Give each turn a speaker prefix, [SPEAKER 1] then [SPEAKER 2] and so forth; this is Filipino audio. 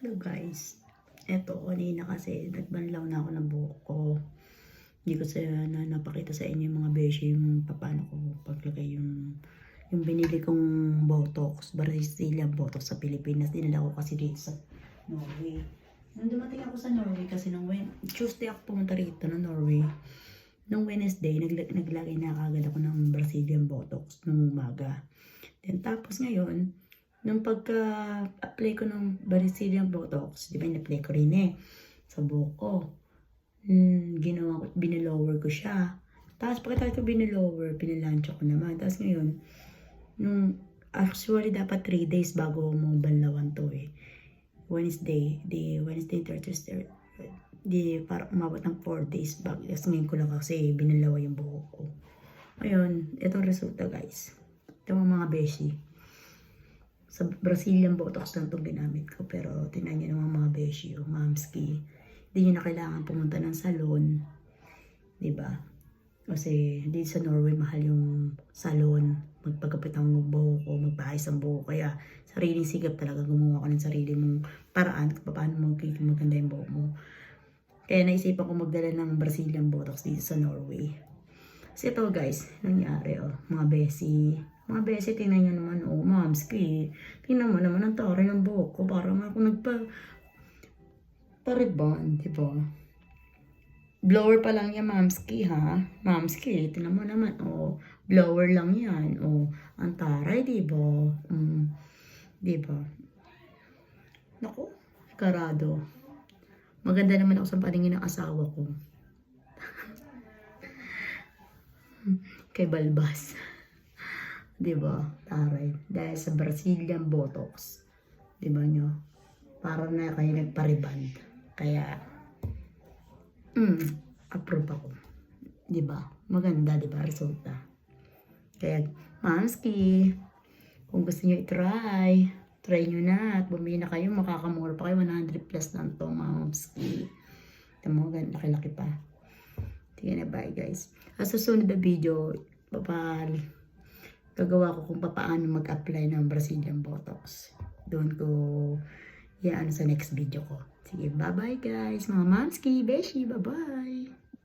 [SPEAKER 1] Hello guys, eto kanina kasi nagbanlaw na ako ng buhok ko. Hindi ko napakita sa inyo yung mga beshi yung paano ko paglagay yung binili kong Botox, Brazilian Botox sa Pilipinas. Dinala ko kasi dito sa Norway. Nung dumating ako sa Norway kasi nung Tuesday ako pumunta rito ng Norway. Nung Wednesday, naglagay na kagad ako ng Brazilian Botox nung umaga. Then tapos ngayon, nung pagka-apply ko ng Brazilian Botox, di ba in-apply ko rin sa buhok ko. Ginawa ko, binilower ko siya. Tapos pagkatapos ko binilower, pinilansya ko naman. Tapos ngayon, actually dapat 3 days bago mo banlawan to Wednesday, Thursday, para umabot ng 4 days bago. Tapos ngayon ko lang kasi binilawa yung buhok ko. Ayun, itong resulta guys. Ito mga beshi. Sa Brazilian Botox lang itong ginamit ko. Pero tinan nyo naman mga beshi, mamski. Hindi nyo na kailangan pumunta ng salon. Diba? Kasi dito sa Norway, mahal yung salon. Magpagkapit ang buhok ko, magpaayos ang buhok. Kaya sariling sigap talaga gumawa ko ng sarili mong paraan kung paano maganda yung buhok mo. Kaya naisipan ko magdala ng Brazilian Botox dito sa Norway. Kasi ito guys, nangyari mga besi. Mga besi, tingnan nyo naman, mamski. Tingnan mo naman ang taray ng buhok ko. Parang ako pariban, diba? Blower pa lang yan, mamski, ha? Mamski, tingnan mo naman, blower lang yan, ang taray, diba? Diba? Naku, karado. Maganda naman ako sa paningin ng asawa ko. Kay Balbas. Diba? Taray. Dahil sa Brazilian Botox. Diba nyo? Para na kayo nagpariban. Kaya, approve ako. Diba? Maganda, diba? Resulta. Kaya, mamski, kung gusto nyo try nyo na. At bumili na kayo, makakamura pa kayo. 100 plus lang to, mamski. Ito mo, laki-laki pa. Sige na, bye guys. Sa susunod na video, gagawa ko kung paano mag-apply ng Brazilian Botox. Doon ko sa next video ko. Sige, bye-bye guys. Mga mamski, beshi, bye-bye.